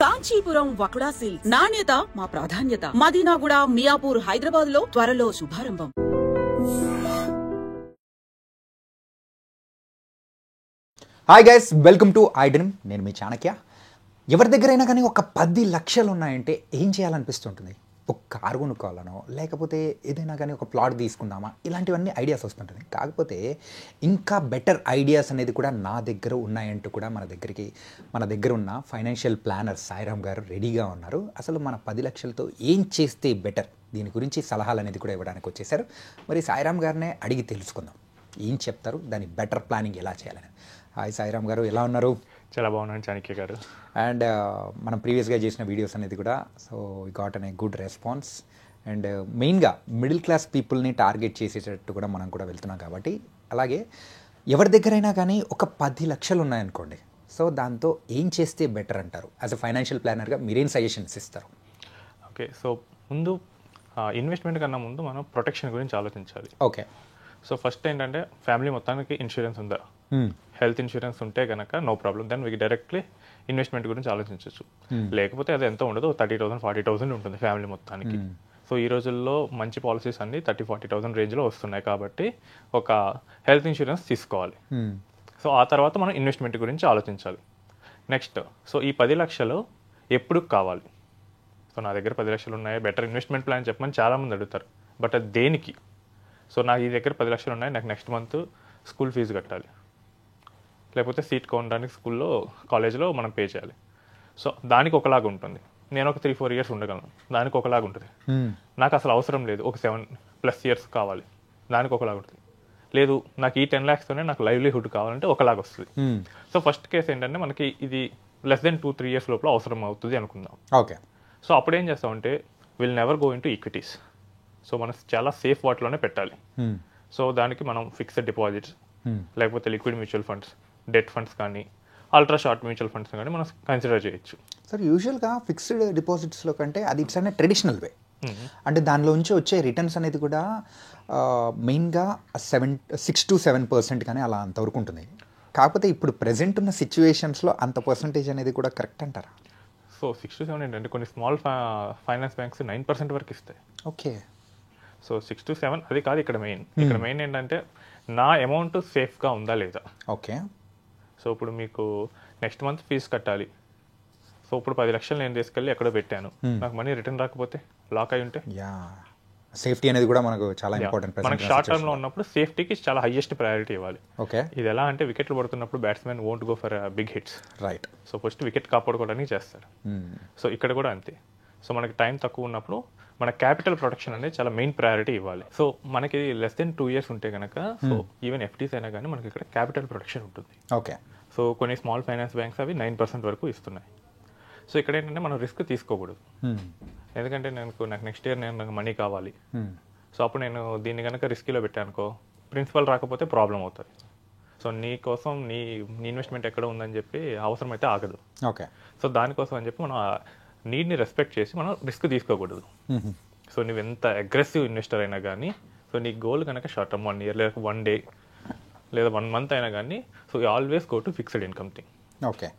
Kanchipuram వకుడా silks నాణ్యత మా ప్రాధాన్యత. మదీనాగూడ, మియాపూర్, హైదరాబాద్ లో త్వరలో శుభారంభం. Hi guys, welcome to iDream. నేను మీ చాణక్య. ఎవరి దగ్గరైనా కానీ ఒక 10 లక్షలు ఉన్నాయంటే ఏం చేయాలనిపిస్తుంటుంది? ఒక కారు కొనుక్కోవాలనో, లేకపోతే ఏదైనా కానీ ఒక ప్లాట్ తీసుకుందామా, ఇలాంటివన్నీ ఐడియాస్ వస్తుంటుంది. కాకపోతే ఇంకా బెటర్ ఐడియాస్ అనేది కూడా నా దగ్గర ఉన్నాయంటూ కూడా మన దగ్గర ఉన్న ఫైనాన్షియల్ ప్లానర్ సాయిరామ్ గారు రెడీగా ఉన్నారు. అసలు మన 10 లక్షలతో ఏం చేస్తే బెటర్, దీని గురించి సలహాలు అనేది కూడా ఇవ్వడానికి వచ్చేసారు. మరి సాయిరామ్ గారినే అడిగి తెలుసుకుందాం ఏం చెప్తారు, దాని బెటర్ ప్లానింగ్ ఎలా చేయాలని. హాయ్ సాయిరామ్ గారు, ఎలా ఉన్నారు? చాలా బాగున్నాను చాణక్య గారు. అండ్ మనం ప్రీవియస్గా చేసిన వీడియోస్ అనేది కూడా so got an a good response. And మెయిన్గా మిడిల్ క్లాస్ పీపుల్ని టార్గెట్ చేసేటట్టు కూడా మనం కూడా వెళ్తున్నాం కాబట్టి, అలాగే ఎవరి దగ్గరైనా కానీ ఒక 10 లక్షలు ఉన్నాయనుకోండి, సో దాంతో ఏం చేస్తే బెటర్ అంటారు? యాజ్ అ ఫైనాన్షియల్ ప్లానర్గా మీరేం సజెషన్స్ ఇస్తారు? ఓకే, సో ముందు ఇన్వెస్ట్మెంట్ కన్నా ముందు మనం ప్రొటెక్షన్ గురించి ఆలోచించాలి. ఓకే, సో ఫస్ట్ ఏంటంటే ఫ్యామిలీ మొత్తానికి ఇన్సూరెన్స్ ఉందా, హెల్త్ ఇన్సూరెన్స్ ఉంటే కనుక no problem, then we directly investment గురించి ఆలోచించవచ్చు. లేకపోతే అది ఎంత ఉండదు, 30,000 40,000 ఉంటుంది ఫ్యామిలీ మొత్తానికి. సో ఈ రోజుల్లో మంచి పాలసీస్ అన్ని 30,000-40,000 రేంజ్లో వస్తున్నాయి కాబట్టి ఒక హెల్త్ ఇన్సూరెన్స్ తీసుకోవాలి. సో ఆ తర్వాత మనం ఇన్వెస్ట్మెంట్ గురించి ఆలోచించాలి. నెక్స్ట్, సో ఈ 10 లక్షలు ఎప్పుడు కావాలి? సో నా దగ్గర 10 లక్షలు ఉన్నాయి, బెటర్ ఇన్వెస్ట్మెంట్ ప్లాన్ చెప్పమని చాలామంది అడుగుతారు. బట్ అది దేనికి? సో నాకు ఈ దగ్గర 10 లక్షలు ఉన్నాయి, నాకు నెక్స్ట్ మంత్ స్కూల్ ఫీజు కట్టాలి, లేకపోతే సీట్ కొనడానికి స్కూల్లో కాలేజ్లో మనం పే చేయాలి. సో దానికి ఒకలాగా ఉంటుంది. నేను ఒక 3-4 ఇయర్స్ ఉండగలను, దానికి ఒకలాగా ఉంటుంది. నాకు అసలు అవసరం లేదు, ఒక 7+ ఇయర్స్ కావాలి, దానికి ఒకలాగా ఉంటుంది. లేదు, నాకు ఈ 10 lakhstోనే నాకు లైవ్లీహుడ్ కావాలంటే ఒకలాగా వస్తుంది. సో ఫస్ట్ కేసు ఏంటంటే మనకి ఇది లెస్ దెన్ 2-3 ఇయర్స్ లోపల అవసరం అవుతుంది అనుకుందాం. ఓకే, సో అప్పుడు ఏం చేస్తామంటే will never go in to equities. So మనం చాలా సేఫ్ వాటిలోనే పెట్టాలి. సో దానికి మనం ఫిక్స్డ్ డిపాజిట్స్, లేకపోతే liquid mutual funds, debt funds కానీ, అల్ట్రా షార్ట్ మ్యూచువల్ ఫండ్స్ కానీ మనం కన్సిడర్ చేయొచ్చు. సార్ యూజువల్గా ఫిక్స్డ్ డిపాజిట్స్లో కంటే అది ఇట్స్ అనే ట్రెడిషనల్ వే. అంటే దానిలోంచి వచ్చే రిటర్న్స్ అనేది కూడా మెయిన్గా 6-7% కానీ అలా అంతవరకు ఉంటుంది. కాకపోతే ఇప్పుడు ప్రెజెంట్ ఉన్న సిచ్యువేషన్స్లో అంత పర్సంటేజ్ అనేది కూడా కరెక్ట్ అంటారా? సో 6-7 ఏంటంటే కొన్ని స్మాల్ ఫైనాన్స్ బ్యాంక్స్ 9% వరకు ఇస్తాయి. ఓకే, సో 6-7 అది కాదు ఇక్కడ మెయిన్. ఇక్కడ మెయిన్ ఏంటంటే నా అమౌంట్ సేఫ్గా ఉందా లేదా. ఓకే, సో ఇప్పుడు మీకు నెక్స్ట్ మంత్ ఫీజు కట్టాలి. సో ఇప్పుడు 10 లక్షలు నేను తీసుకెళ్ళి ఎక్కడో పెట్టాను, నాకు మనీ రిటర్న్ రాకపోతే, లాక్ అయి ఉంటే, సేఫ్టీ అనేది కూడా మనకు చాలా ఇంపార్టెంట్. మనకు షార్ట్ టర్మ్లో ఉన్నప్పుడు సేఫ్టీకి చాలా హైయెస్ట్ ప్రయారిటీ ఇవ్వాలి. ఓకే, ఇది ఎలా అంటే వికెట్లు పడుతున్నప్పుడు batsmen won't go for big hits, right. So first wicket కాపాడుకోవడానికి చేస్తారు. సో ఇక్కడ కూడా అంతే. సో మనకి టైం తక్కువ ఉన్నప్పుడు మన క్యాపిటల్ ప్రొటెక్షన్ అనేది చాలా మెయిన్ ప్రయారిటీ ఇవ్వాలి. సో మనకి లెస్ దెన్ 2 ఇయర్స్ ఉంటే కనుక, సో ఈవెన్ ఎఫ్టీస్ అయినా కానీ మనకి ఇక్కడ క్యాపిటల్ ప్రొటెక్షన్ ఉంటుంది. ఓకే, సో కొన్ని స్మాల్ ఫైనాన్స్ బ్యాంక్స్ అవి 9% వరకు ఇస్తున్నాయి. సో ఇక్కడ ఏంటంటే మనం రిస్క్ తీసుకోకూడదు. ఎందుకంటే నాకు నెక్స్ట్ ఇయర్ నాకు మనీ కావాలి. సో అప్పుడు నేను దీన్ని కనుక రిస్కీలో పెట్టానుకో, ప్రిన్సిపల్ రాకపోతే ప్రాబ్లం అవుతుంది. సో నీ కోసం నీ ఇన్వెస్ట్మెంట్ ఎక్కడ ఉందని చెప్పి అవసరం అయితే ఆగదు. ఓకే, సో దానికోసం అని చెప్పి మనం నీడ్ని రెస్పెక్ట్ చేసి మనం రిస్క్ తీసుకోకూడదు. సో నువ్వు ఎంత అగ్రెసివ్ ఇన్వెస్టర్ అయినా కానీ, సో నీ గోల్ కనుక షార్ట్ టర్మ్ 1 ఇయర్ లేదా 1 డే లేదా 1 మంత్ అయినా కానీ, so you always go to fixed income thing. Okay,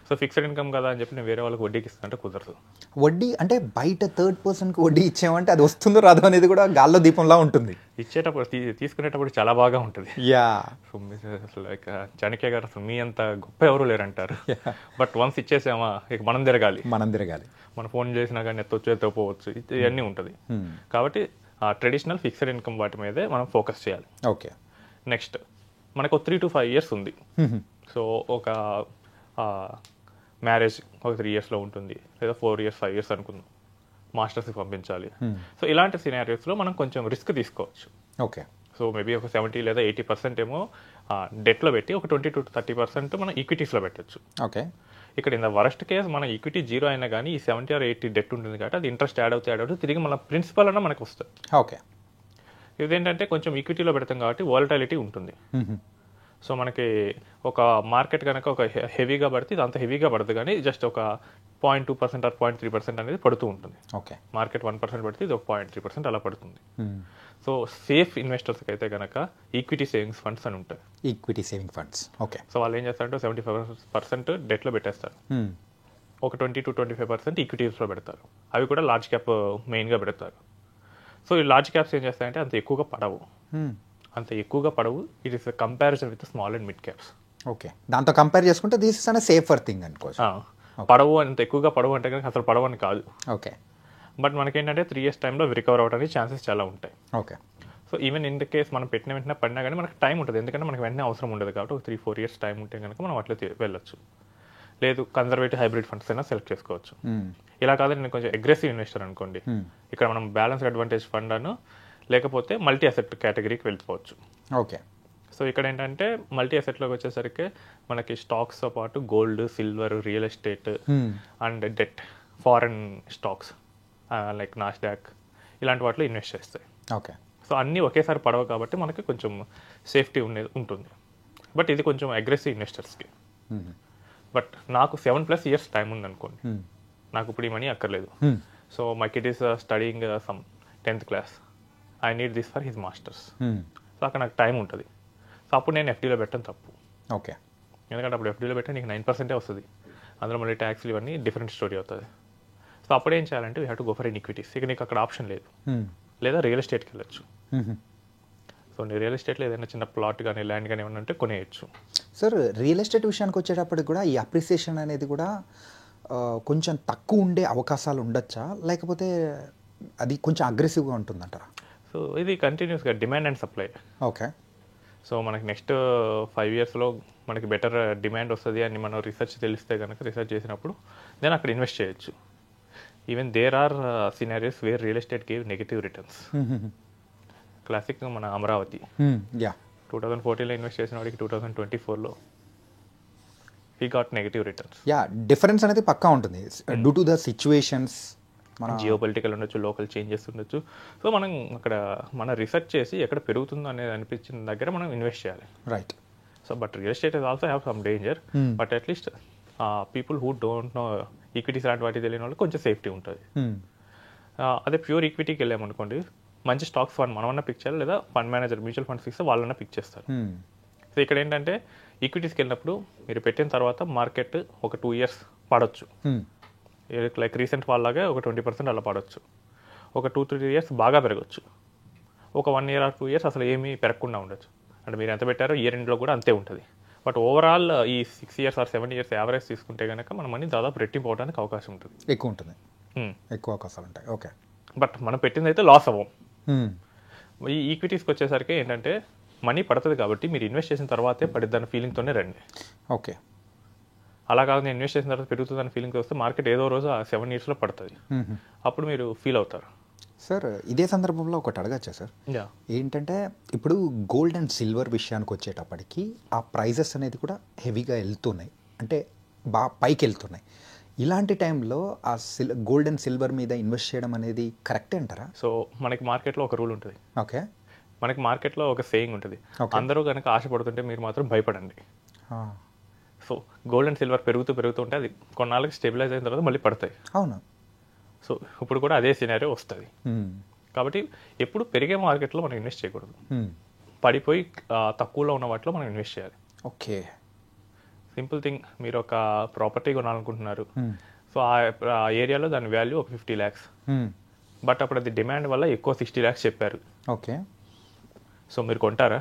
so fixed income కదా అని చెప్పి నేను వేరే వాళ్ళకి వడ్డీకి ఇస్తానంటే కుదరదు. వడ్డీ అంటే బయట థర్డ్ పర్సన్కి వడ్డీ ఇచ్చామంటే అది వస్తుందో రాదో అనేది కూడా గాల్లో దీపంలా ఉంటుంది. ఇచ్చేటప్పుడు తీసుకునేటప్పుడు చాలా బాగా ఉంటుంది. యా, అసలు లైక్ చాణక్య గారు అసలు మీ అంత గొప్ప ఎవరు లేరంటారు. బట్ వన్స్ ఇచ్చేసామా ఇక మనం తిరగాలి. మన ఫోన్ చేసినా కానీ ఎత్తొచ్చు ఎత్తకపోవచ్చు, ఇవన్నీ ఉంటుంది. కాబట్టి ట్రెడిషనల్ ఫిక్స్డ్ ఇన్కమ్ వాటి మీదే మనం ఫోకస్ చేయాలి. ఓకే, నెక్స్ట్ మనకు 3 to 5 ఇయర్స్ ఉంది. సో ఒక మ్యారేజ్ ఒక 3 ఇయర్స్లో ఉంటుంది, లేదా 4 ఇయర్స్ 5 ఇయర్స్ అనుకుందాం, మాస్టర్స్కి పంపించాలి. సో ఇలాంటి సినారియోస్లో మనం కొంచెం రిస్క్ తీసుకోవచ్చు. ఓకే, సో మేబీ ఒక 70 లేదా 80% ఏమో డెట్లో పెట్టి, ఒక 20-30% మనం ఈక్విటీస్లో పెట్టచ్చు. ఓకే, ఇక్కడ ఇన్ ద వరస్ట్ కేస్ మన ఈక్విటీ 0 అయినా కానీ ఈ 70 or 80 డెట్ ఉంటుంది కాబట్టి అది ఇంట్రెస్ట్ యాడ్ అవుతూ తిరిగి మన ప్రిన్సిపల్ అన్న మనకు వస్తుంది. ఓకే, ఇదేంటంటే కొంచెం ఈక్విటీలో పెడతాం కాబట్టి వాలటాలిటీ ఉంటుంది. సో మనకి ఒక మార్కెట్ కనుక ఒక హెవీగా పడితే ఇది అంత హెవీగా పడదు, కానీ జస్ట్ ఒక 0.2% or 0.3% అనేది పడుతూ ఉంటుంది. ఓకే, మార్కెట్ 1% పడితే ఇది ఒక 0.3% అలా పడుతుంది. సో సేఫ్ ఇన్వెస్టర్స్కి అయితే కనుక ఈక్విటీ సేవింగ్స్ ఫండ్స్ అని ఉంటాయి. Equity saving funds, okay. So వాళ్ళు ఏం చేస్తారంటే 75% డెట్లో పెట్టేస్తారు. ఒక 20-25% ఈక్విటీస్లో పెడతారు. అవి కూడా లార్జ్ క్యాప్ మెయిన్గా పెడతారు. సో ఈ లార్జ్ క్యాప్స్ ఏం చేస్తాయంటే అంత ఎక్కువగా పడవు. It is comparison with small and mid caps. Okay, దాంతో కంపేర్ చేసుకుంటే దిస్ ఇస్ అనే సేఫర్ థింగ్ అనుకోవచ్చు. పడవు అంత ఎక్కువగా పడవు అంటే కనుక అసలు పడవు అని కాదు. ఓకే, బట్ మనకేంటంటే 3 years టైంలో రికవర్ అవ్వడానికి ఛాన్సెస్ చాలా ఉంటాయి. Okay. So even in the case మనం పెట్టిన వెంటనే పడినా కానీ మనకు టైం ఉంటుంది, ఎందుకంటే మనకి వెంటనే అవసరం ఉండదు కాబట్టి ఒక 3-4 years టైం ఉంటే కనుక మనం అట్లా వెళ్ళొచ్చు. లేదు కన్జర్వేటివ్ హైబ్రిడ్ ఫండ్స్ అయినా సెలెక్ట్ చేసుకోవచ్చు. ఇలా కాదని నేను కొంచెం అగ్రెసివ్ ఇన్వెస్టర్ అనుకోండి, ఇక్కడ మనం బ్యాలెన్స్ అడ్వాంటేజ్ ఫండ్ అను లేకపోతే మల్టీ అసెట్ కేటగిరీకి వెళ్ళిపోవచ్చు. ఓకే. సో ఇక్కడ ఏంటంటే మల్టీ అసెట్లోకి వచ్చేసరికి మనకి స్టాక్స్తో పాటు gold, silver, real estate and debt, foreign stocks like Nasdaq ఇలాంటి వాటిలో ఇన్వెస్ట్ చేస్తాయి. ఓకే. సో అన్నీ ఒకేసారి పడవు కాబట్టి మనకి కొంచెం సేఫ్టీ ఉంటుంది. బట్ ఇది కొంచెం అగ్రెసివ్ ఇన్వెస్టర్స్కి. బట్ నాకు 7+ years టైం ఉందనుకోండి, నాకు ఇప్పుడు ఈ మనీ అక్కర్లేదు. So my kid is studying some 10th class, I need this for his masters. So అక్కడ నాకు టైం ఉంటుంది. సో అప్పుడు నేను ఎఫ్డీలో పెట్టడం తప్పు. ఓకే. ఎందుకంటే అప్పుడు ఎఫ్డీలో పెట్టే నీకు 9% వస్తుంది, అందులో మళ్ళీ ట్యాక్స్లు ఇవన్నీ డిఫరెంట్ స్టోరీ అవుతుంది. సో అప్పుడు ఏం చేయాలంటే we have to go for in equities. ఇక నీకు అక్కడ ఆప్షన్ లేదు, లేదా రియల్ ఎస్టేట్కి వెళ్ళొచ్చు. సో నీ రియల్ ఎస్టేట్లో ఏదైనా చిన్న ప్లాట్ కానీ ల్యాండ్ కానీ ఏమన్నా ఉంటే కొనేయచ్చు. సార్, రియల్ ఎస్టేట్ విషయానికి వచ్చేటప్పటికి కూడా ఈ అప్రిసియేషన్ అనేది కూడా కొంచెం తక్కువ ఉండే అవకాశాలు ఉండొచ్చా, లేకపోతే అది కొంచెం అగ్రెసివ్గా ఉంటుందంటారా? సో ఇది కంటిన్యూస్గా demand and supply. Okay. So మనకి నెక్స్ట్ 5 yearsలో మనకి బెటర్ డిమాండ్ వస్తుంది అని మనం రీసెర్చ్ తెలిస్తే కనుక రీసెర్చ్ చేసినప్పుడు నేను అక్కడ ఇన్వెస్ట్ చేయొచ్చు. Even there are scenarios where real estate gave negative returns. Classic మన అమరావతి 2014లో ఇన్వెస్ట్ చేసిన వాడికి 2024లో he got negative returns. Difference అనేది పక్కా ఉంటుంది డ్యూ టు ద సిచ్యువేషన్స్, మన జియో పొలిటికల్ ఉండొచ్చు, లోకల్ చేంజెస్ ఉండొచ్చు. సో మనం అక్కడ మన రీసెర్చ్ చేసి ఎక్కడ పెరుగుతుందో అనేది అనిపించిన దగ్గర మనం ఇన్వెస్ట్ చేయాలి. Right. So but real estate is also have some danger, but at least people who don't know equities లాంటి వాటి తెలియని వాళ్ళకి కొంచెం సేఫ్టీ ఉంటుంది. అదే ప్యూర్ ఈక్విటీకి వెళ్ళామనుకోండి, మంచి స్టాక్స్ ఫండ్ మనమన్నా పిక్ చేయాలి, లేదా ఫండ్ మేనేజర్ మ్యూచువల్ ఫండ్స్ ఇస్తే వాళ్ళన్నా పిక్ చేస్తారు. సో ఇక్కడ ఏంటంటే ఈక్విటీస్కి వెళ్ళినప్పుడు మీరు పెట్టిన తర్వాత మార్కెట్ ఒక 2 years పడవచ్చు. లైక్ రీసెంట్ వాళ్ళలాగే ఒక 20% అలా పడవచ్చు. ఒక 2-3 years బాగా పెరగచ్చు. ఒక 1 year or 2 years అసలు ఏమీ పెరగకుండా ఉండొచ్చు. అంటే మీరు ఎంత పెట్టారో ఇయర్ ఎండ్లో కూడా అంతే ఉంటుంది. బట్ ఓవరాల్ ఈ 6 years or 7 years యావరేజ్ తీసుకుంటే కనుక మన మనీ దాదాపు రెట్టింపు అవడానికి అవకాశం ఉంటుంది. ఎక్కువ ఉంటుంది, ఎక్కువ అవకాశాలు ఉంటాయి. ఓకే. బట్ మనం పెట్టింది అయితే లాస్ అవ్వం. ఈ ఈక్విటీస్కి వచ్చేసరికి ఏంటంటే మనీ పడుతుంది కాబట్టి మీరు ఇన్వెస్ట్ చేసిన తర్వాతే పడిద్దన్న ఫీలింగ్తోనే రండి. ఓకే. అలా కాదు నేను ఇన్వెస్ట్ చేసిన తర్వాత పెరుగుతుందన్న ఫీలింగ్ వస్తే మార్కెట్ ఏదో రోజు ఆ 7 yearsలో పడుతుంది, అప్పుడు మీరు ఫీల్ అవుతారు. సార్, ఇదే సందర్భంలో ఒకటి అడగచ్చా సార్? ఏంటంటే ఇప్పుడు గోల్డ్ అండ్ సిల్వర్ విషయానికి వచ్చేటప్పటికి ఆ ప్రైజెస్ అనేది కూడా హెవీగా వెళ్తున్నాయి, అంటే బాగా పైకి వెళ్తున్నాయి. ఇలాంటి టైంలో ఆ గోల్డ్ అండ్ సిల్వర్ మీద ఇన్వెస్ట్ చేయడం అనేది కరెక్టే అంటారా? సో మనకి మార్కెట్లో ఒక రూల్ ఉంటుంది. ఓకే. మనకి మార్కెట్లో ఒక సేయింగ్ ఉంటుంది, అందరూ కనుక ఆశపడుతుంటే మీరు మాత్రం భయపడండి. సో గోల్డ్ అండ్ సిల్వర్ పెరుగుతూ ఉంటే అది కొన్నాళ్ళకి స్టెబిలైజ్ అయిన తర్వాత మళ్ళీ పడతాయి. అవును. సో ఇప్పుడు కూడా అదే సినారియో వస్తుంది. కాబట్టి ఎప్పుడు పెరిగే మార్కెట్లో మనం ఇన్వెస్ట్ చేయకూడదు, పడిపోయి తక్కువలో ఉన్న వాటిలో మనం ఇన్వెస్ట్ చేయాలి. ఓకే. సింపుల్ థింగ్, మీరు ఒక ప్రాపర్టీ కొనాలనుకుంటున్నారు. సో ఆ ఏరియాలో దాని వాల్యూ ఒక 50 lakhs, బట్ అప్పుడు అది డిమాండ్ వల్ల ఎక్కువ 60 lakhs చెప్పారు. ఓకే. సో మీరు కొంటారా?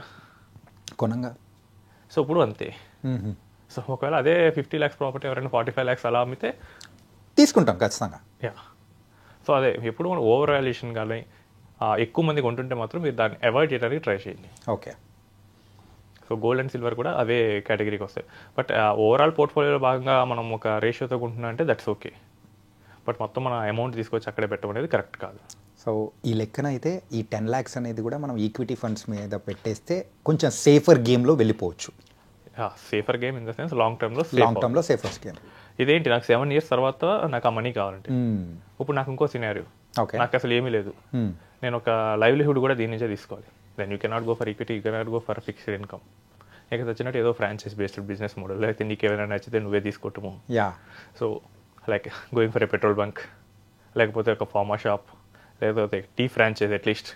కొనంగా. సో ఇప్పుడు అంతే. సో ఒకవేళ అదే 50 lakhs ప్రాపర్టీ ఎవరైనా 45 lakhs అలా అమ్మితే తీసుకుంటాం ఖచ్చితంగా. సో అదే ఎప్పుడు మనం ఓవర్ వాల్యుయేషన్ కానీ ఎక్కువ మంది కొంటుంటే మాత్రం మీరు దాన్ని అవాయిడ్ చేయడానికి ట్రై చేయండి. Okay. So gold and silver కూడా అవే కేటగిరీకి వస్తాయి. బట్ ఓవరాల్ పోర్ట్ఫోలియోలో భాగంగా మనం ఒక రేషియోతో కొంటున్నా అంటే దట్స్ ఓకే. బట్ మొత్తం మన అమౌంట్ తీసుకొచ్చి అక్కడే పెట్టడం అనేది కరెక్ట్ కాదు. సో ఈ లెక్కన అయితే ఈ 10 lakhs అనేది కూడా మనం ఈక్విటీ ఫండ్స్ మీద పెట్టేస్తే కొంచెం సేఫర్ గేమ్లో వెళ్ళిపోవచ్చు. Safer game in the sense long టర్మ్లో సేఫర్ గేమ్. ఇదేంటి, నాకు 7 years తర్వాత నాకు ఆ మనీ కావాలంటే, ఇప్పుడు నాకు ఇంకో సినారియో, నాకు అసలు ఏమీ లేదు, నేను ఒక లైవ్లీహుడ్ కూడా దీని నుంచే తీసుకోవాలి. Then you cannot go for equity, you cannot go for fixed income. ఇక వచ్చినట్టు ఏదో ఫ్రాంచైజ్ బేస్డ్ బిజినెస్ మోడల్, లేకపోతే నీకు ఏమైనా నచ్చితే నువ్వే తీసుకోవటము. So like going for a petrol bunk, లేకపోతే ఒక ఫార్మా షాప్, లేకపోతే టీ ఫ్రాంచైజ్ అట్లీస్ట్.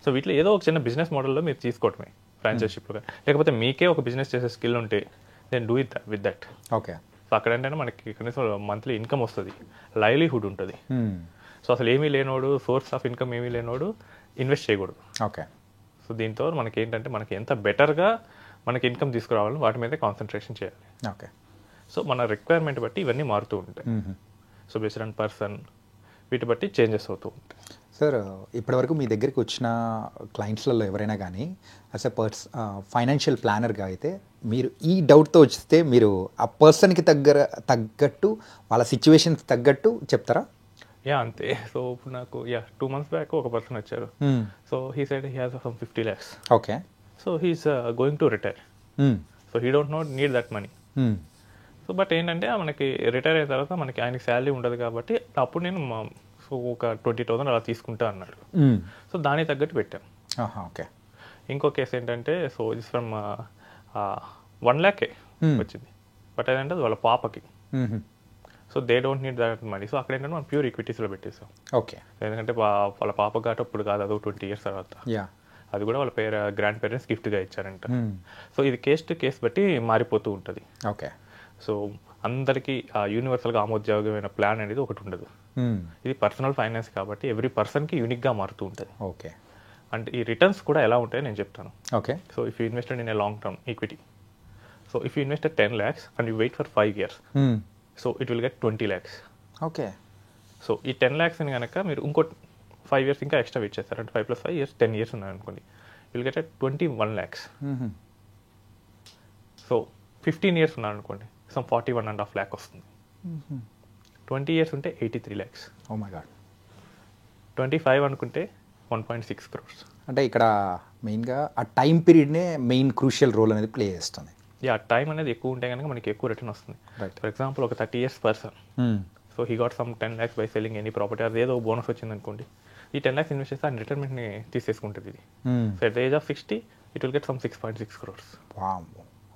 సో వీటిలో ఏదో ఒక చిన్న బిజినెస్ మోడల్లో మీరు తీసుకోవటమే ఫ్రాంచైజ్షిప్లో. లేకపోతే మీకే ఒక బిజినెస్ చేసే స్కిల్ ఉంటే then do it with that. Okay. So అక్కడ ఏంటంటే మనకి కనీసం మంత్లీ ఇన్కమ్ వస్తుంది, లైవ్లీహుడ్ ఉంటుంది. సో అసలు ఏమీ లేనోడు, సోర్స్ ఆఫ్ ఇన్కమ్ ఏమీ లేనోడు ఇన్వెస్ట్ చేయకూడదు. ఓకే. సో దీంతో మనకి ఏంటంటే మనకి ఎంత బెటర్గా మనకి ఇన్కమ్ తీసుకురావాలని వాటి మీదే కాన్సన్ట్రేషన్ చేయాలి. ఓకే. సో మన రిక్వైర్మెంట్ బట్టి ఇవన్నీ మారుతూ ఉంటాయి. సో బేస్డ్ ఆన్ పర్సన్ వీటి బట్టి చేంజెస్ అవుతూ ఉంటాయి. సార్, ఇప్పటివరకు మీ దగ్గరికి వచ్చిన క్లయింట్స్లలో ఎవరైనా కానీ యాజ్ ఎ ఫైనాన్షియల్ ప్లానర్గా అయితే మీరు ఈ డౌట్తో వస్తే మీరు ఆ పర్సన్కి తగ్గట్టు వాళ్ళ సిచ్యువేషన్కి తగ్గట్టు చెప్తారా? అంతే. సో ఇప్పుడు నాకు 2 months బ్యాక్ ఒక పర్సన్ వచ్చారు. So he side he has some 50 lakhs. Okay. So he's going to retire. So he don't need that money. So but ఏంటంటే మనకి రిటైర్ అయిన తర్వాత మనకి ఆయనకి శాలరీ ఉండదు కాబట్టి అప్పుడు నేను సో ఒక 20,000 అలా తీసుకుంటా అన్నాడు. సో దానికి తగ్గట్టు పెట్టాం. ఓకే. ఇంకో కేసు ఏంటంటే సో ఇట్స్ ఫ్రమ్ 1 lakh వచ్చింది. బట్ అదేంటే వాళ్ళ పాపకి. So they don't need that money. So అక్కడ ఏంటంటే మనం ప్యూర్ ఈక్విటీస్లో పెట్టేసాం. ఓకే. ఎందుకంటే వాళ్ళ పాప కాబట్టి అప్పుడు కాదు, అదో 20 years తర్వాత. అది కూడా వాళ్ళ గ్రాండ్ పేరెంట్స్ గిఫ్ట్గా ఇచ్చారంట. సో ఇది కేస్ టు కేస్ బట్టి మారిపోతూ ఉంటుంది. ఓకే. సో అందరికీ యూనివర్సల్గా ఆమోదయోగ్యమైన ప్లాన్ అనేది ఒకటి ఉండదు. ఇది పర్సనల్ ఫైనాన్స్ కాబట్టి ఎవ్రీ పర్సన్కి యూనిక్గా మారుతూ ఉంటుంది. ఓకే. అంటే ఈ రిటర్న్స్ కూడా ఎలా ఉంటాయో నేను చెప్తాను. Okay. So if you invested in a long term equity, so if you invested 10 lakhs and you wait for 5 years, so it will get 20 lakhs. Okay. So ఈ 10 lakhs అని కనుక మీరు ఇంకో 5 years ఇంకా ఎక్స్ట్రా వెయిట్ చేస్తారు అంటే 5 + 5 years 10 years ఉన్నాయి అనుకోండి, will get 21 lakhs. So 15 years ఉన్నారు అనుకోండి, సమ్ 41.5 lakh వస్తుంది. 20 years ఉంటే 83 lakhs. Oh my God. 25 అనుకుంటే 1.6 crores. అంటే ఇక్కడ మెయిన్గా ఆ టైం పీరియడ్నే మెయిన్ క్రూషియల్ రోల్ అనేది ప్లే చేస్తుంది. టైం అనేది ఎక్కువ ఉంటే కనుక మనకి ఎక్కువ రిటర్న్ వస్తుంది. ఫర్ ఎగ్జాంపుల్ ఒక 30 years person, so he got some 10 lakhs by selling any property, అది ఏదో బోనస్ వచ్చింది అనుకోండి, ఈ 10 lakhs ఇన్వెస్ట్ చేస్తే ఆ రిటైర్మెంట్ని తీసేసుకుంటుంది ఇది. So at the age of 60 it will get some 6.6 crores.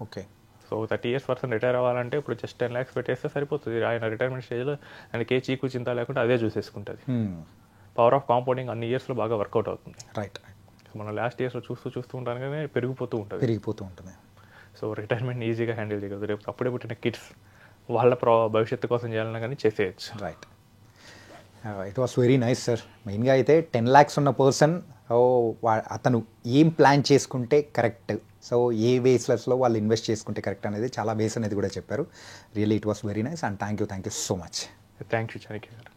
Okay. So 30 years person retire అవ్వాలంటే ఇప్పుడు జస్ట్ 10 lakhs పెట్టేస్తే సరిపోతుంది. ఆయన రిటైర్మెంట్ స్టేజ్లో ఆయనకి ఏ చీకు చింత లేకుండా అదే చూసేసుకుంటుంది. పవర్ ఆఫ్ కాంపౌండింగ్ అన్ని ఇయర్స్లో బాగా వర్కౌట్ అవుతుంది. రైట్. మనం లాస్ట్ ఇయర్స్లో చూస్తూ ఉంటాను కానీ పెరిగిపోతూ ఉంటుంది. సో రిటైర్మెంట్ ఈజీగా హ్యాండిల్ చేయగలదు. రేపు అప్పుడే పుట్టిన కిడ్స్ వాళ్ళ భవిష్యత్తు కోసం చేయాలన్నా కానీ చేసేయచ్చు. Right. It was very nice sir. మెయిన్గా అయితే 10 lakhs ఉన్న పర్సన్ అతను ఏం ప్లాన్ చేసుకుంటే కరెక్ట్, సో ఏ వేస్లెస్లో వాళ్ళు ఇన్వెస్ట్ చేసుకుంటే కరెక్ట్ అనేది చాలా వేస్ అనేది కూడా చెప్పారు. Really it was very nice and thank you so much. Thank you Chanakya గారు.